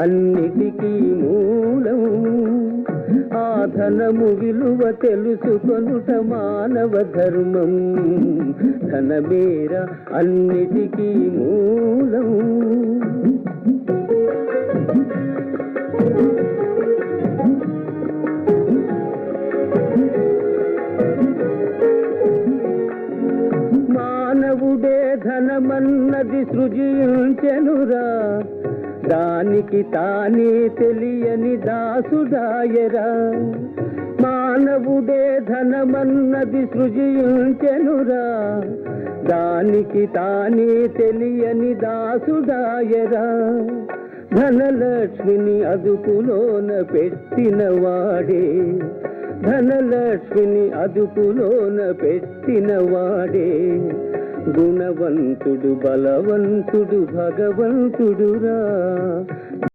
అన్నిటికీ మూలం. ఆ ధనము విలువ తెలుసుకొనుట మానవ ధర్మం. ధనమేరా అన్నిటికీ మూలం. మానవుడే ధనమన్నది సృజించెనురా, దానికి తానే తెలియని దాసుడాయరా. మానవుడే ధనమన్నది సృజించెనురా, దానికి తానే తెలియని దాసుడాయరా. ధనలక్ష్మిని అదుపులోన పెట్టినవాడే, ధనలక్ష్మిని అదుపులోన పెట్టినవాడే గుణవంతుడు, బలవంతుడు, భగవంతుడురా.